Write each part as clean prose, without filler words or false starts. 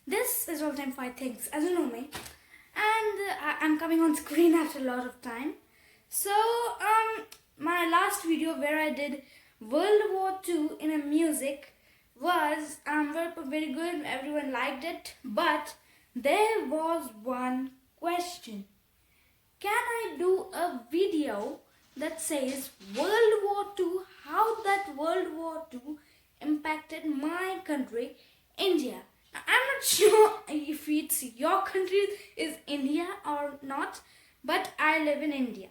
This is All Time 5 Things, as you know me, and I'm coming on screen after a lot of time. So, my last video where I did World War II in a music was very good. Everyone liked it, but there was one question. Can I do a video that says World War II, how that World War II impacted my country, India? I'm not sure if it's your country is India or not, but I live in India.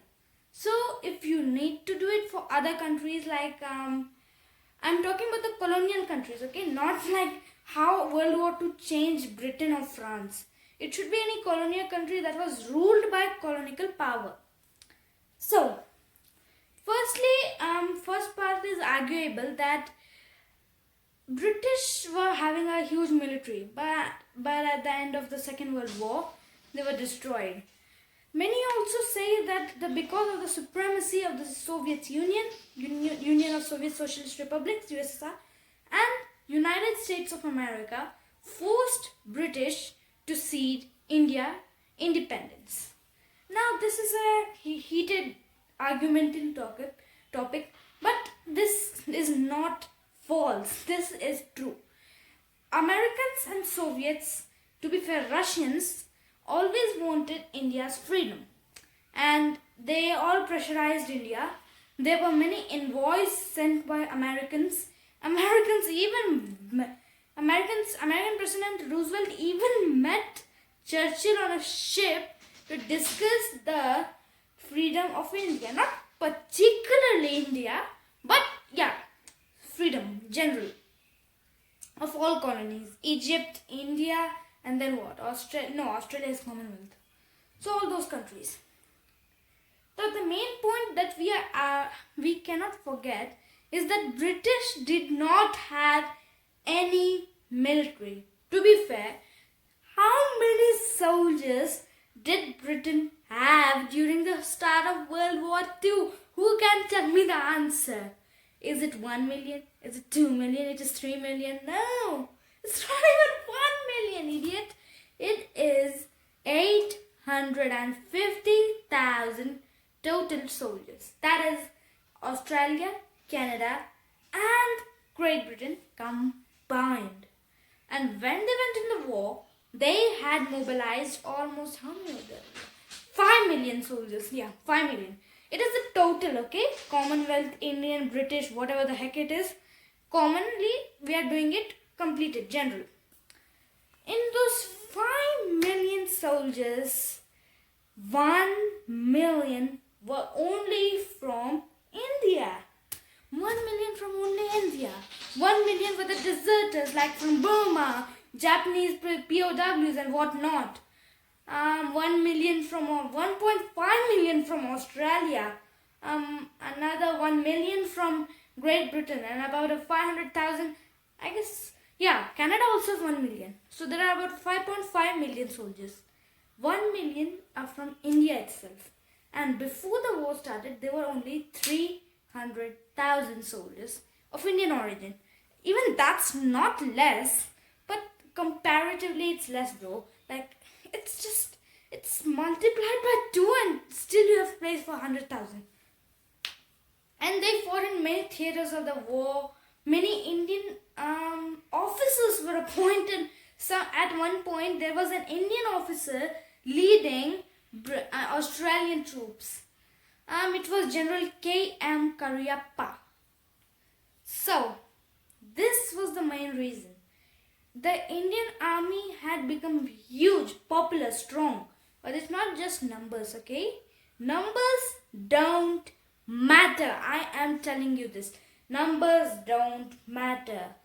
So if you need to do it for other countries like I'm talking about the colonial countries, okay? Not like how World War II changed Britain or France. It should be any colonial country that was ruled by colonial power. So, first part is arguable that British were having a huge military, but at the end of the Second World War, they were destroyed. Many also say that because of the supremacy of the Soviet Union of Soviet Socialist Republics, USSR, and United States of America forced British to cede India independence. Now this is a heated argumenting topic, but this is not false. This is true. Americans and Soviets, to be fair, Russians always wanted India's freedom, and they all pressurized India. There were many envoys sent by Americans. American President Roosevelt even met Churchill on a ship to discuss the freedom of India. Not particularly India, but yeah, freedom, general, of all colonies. Egypt, India, and then what? Australia is Commonwealth. So all those countries. So the main point that we cannot forget is that British did not have any military. To be fair, how many soldiers did Britain have during the start of World War II? Who can tell me the answer? Is it 1 million? Is it 2 million? It is 3 million? No! It's not even 1 million, idiot! It is 850,000 total soldiers. That is Australia, Canada, and Great Britain combined. And when they went in the war, they had mobilized almost how many of them? 5 million soldiers. Yeah, 5 million. It is the total, okay? Commonwealth, Indian, British, whatever the heck it is. Commonly, we are doing it completed, general. In those 5 million soldiers, 1 million were only from India. 1 million from only India. 1 million were the deserters like from Burma, Japanese POWs and whatnot. 1 million from 1.5 million from Australia. Another 1 million from Great Britain, and about 500,000, I guess. Yeah, Canada also has 1 million. So there are about 5.5 million soldiers. 1 million are from India itself. And before the war started, there were only 300,000 soldiers of Indian origin. Even that's not less, but comparatively it's less, bro. Like, it's multiplied by 2 and still you have place for 100,000. And they fought in many theaters of the war. Many Indian officers were appointed. So at one point there was an Indian officer leading Australian troops. It was General K.M. Cariappa. So this was the main reason. The Indian army had become huge, popular, strong. But it's not just numbers, okay? Numbers don't matter. I am telling you this. Numbers don't matter.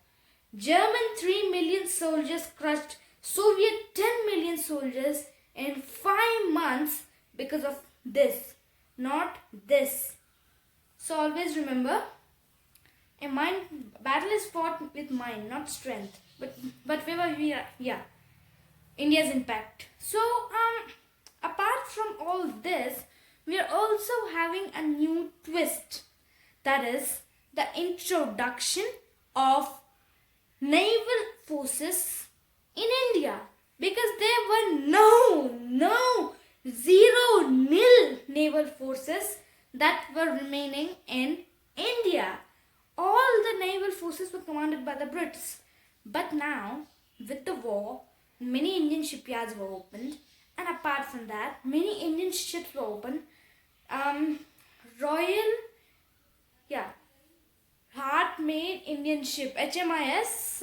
German 3 million soldiers crushed Soviet 10 million soldiers in 5 months because of this, not this. So always remember, a battle is fought with mind, not strength. But where we are, yeah, India's impact. So apart from all this, we are also having a new twist. That is the introduction of naval forces in India, because there were zero, nil naval forces that were remaining in India. All the naval forces were commanded by the Brits. But now, with the war, many Indian shipyards were opened, and apart from that, many Indian ships were opened. Royal, yeah, Heart-made Indian ship HMIS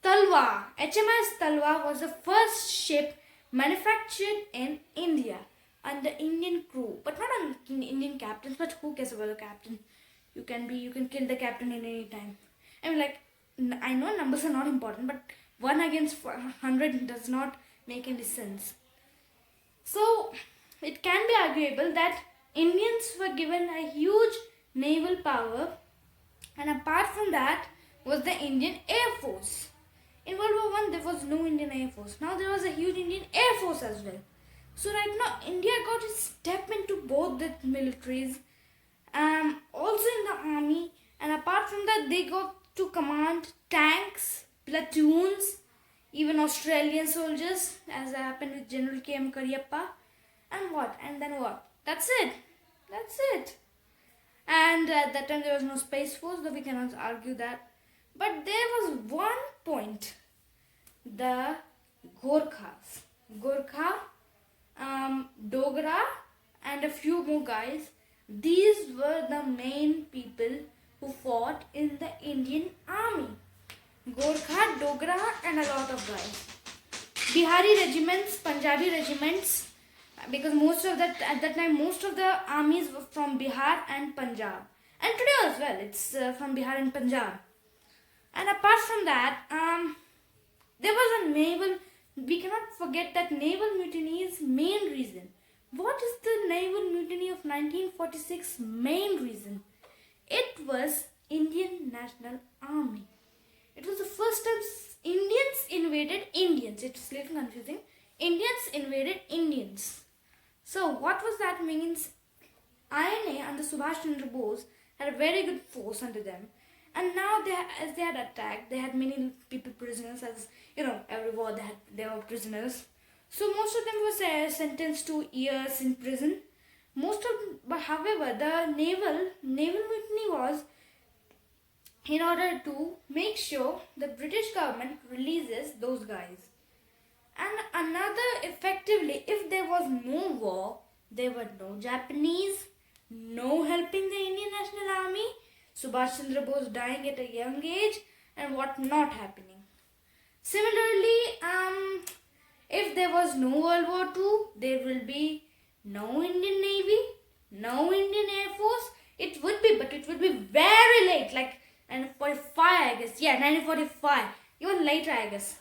Talwar. HMIS Talwar was the first ship manufactured in India under Indian crew, but not on Indian captains. But who cares about the captain? You can kill the captain in any time. I mean, like, I know numbers are not important, but 1 against 100 does not make any sense. So it can be arguable that Indians were given a huge naval power, and apart from that was the Indian Air Force. In World War I, there was no Indian Air Force. Now there was a huge Indian Air Force as well. So right now, India got to step into both the militaries, also in the army, and apart from that, they got to command tanks, platoons, even Australian soldiers, as happened with General K.M. Kariappa. And then what? That's it. And at that time there was no Space Force, though we cannot argue that. But there was one point. The Gorkhas. Gorkha, Dogra, and a few more guys. These were the main people who fought in the Indian army. Gorkha, Dogra, and a lot of guys. Bihari regiments, Punjabi regiments, because at that time most of the armies were from Bihar and Punjab, and today as well it's from Bihar and Punjab. And apart from that, there was a naval. We cannot forget that naval mutiny is main reason. What is the naval mutiny of 1946 main reason? It was Indian National Army. It was the first time Indians invaded Indians. It's a little confusing. Indians invaded Indians. So what was that means? INA under Subhash Chandra Bose had a very good force under them. And now as they had attacked, they had many people prisoners. As you know, every war they were prisoners. So most of them were sentenced to years in prison. But however, the naval mutiny was in order to make sure the British government releases those guys. And effectively, if there was no war, there were no Japanese, no helping the Indian National Army, Subhash Chandra Bose dying at a young age, and what not happening. Similarly, if there was no World War II, there will be no Indian Navy, no Indian Air Force. It would be, but it would be very late, like 1945, I guess. Yeah, 1945, even later, I guess.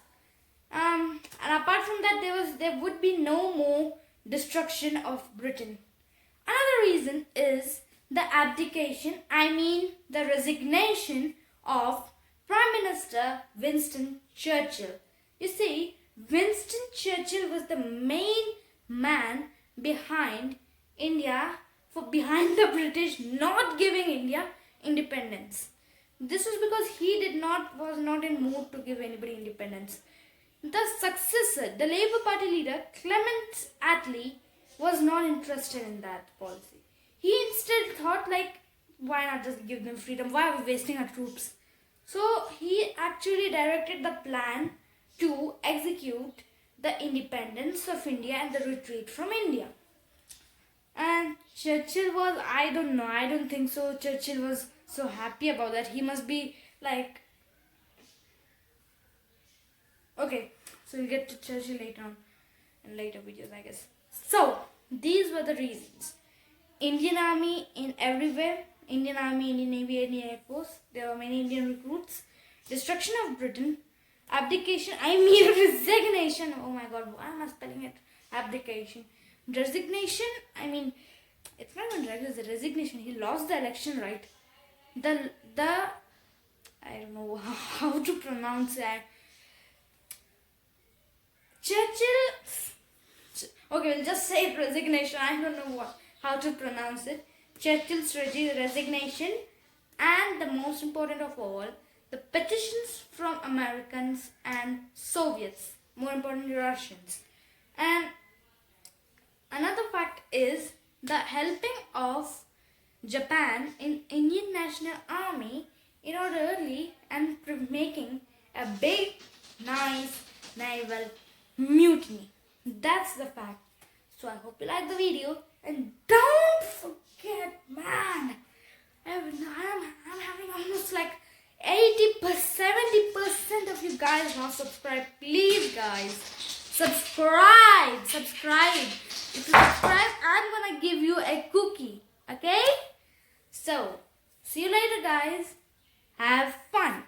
And apart from that, there would be no more destruction of Britain. Another reason is the the resignation of Prime Minister Winston Churchill. You see, Winston Churchill was the main man behind the British not giving India independence. This was because he was not in mood to give anybody independence. The successor, the Labour Party leader, Clement Attlee, was not interested in that policy. He instead thought, like, why not just give them freedom? Why are we wasting our troops? So he actually directed the plan to execute the independence of India and the retreat from India. And Churchill was, I don't think so. Churchill was so happy about that. He must be like, okay, so we'll get to Churchill later on in later videos, I guess. So these were the reasons. Indian Army in everywhere. Indian Army, Indian Navy, Indian Air Force. There were many Indian recruits. Destruction of Britain. Resignation. Oh my god, why am I spelling it? Abdication. Resignation, it's not even regular, it's a resignation. He lost the election, right? I don't know how to pronounce that. Okay, we'll just say resignation. I don't know how to pronounce it. Churchill's resignation, and the most important of all, the petitions from Americans and Soviets, more importantly Russians. And another fact is the helping of Japan in Indian National Army in orderly and making a big, nice naval mutiny. That's the fact. So I hope you like the video, and don't forget, man, I'm having almost like 70% of you guys not subscribed. Please guys, subscribe. If you subscribe, I'm gonna give you a cookie. Okay? So, see you later guys. Have fun.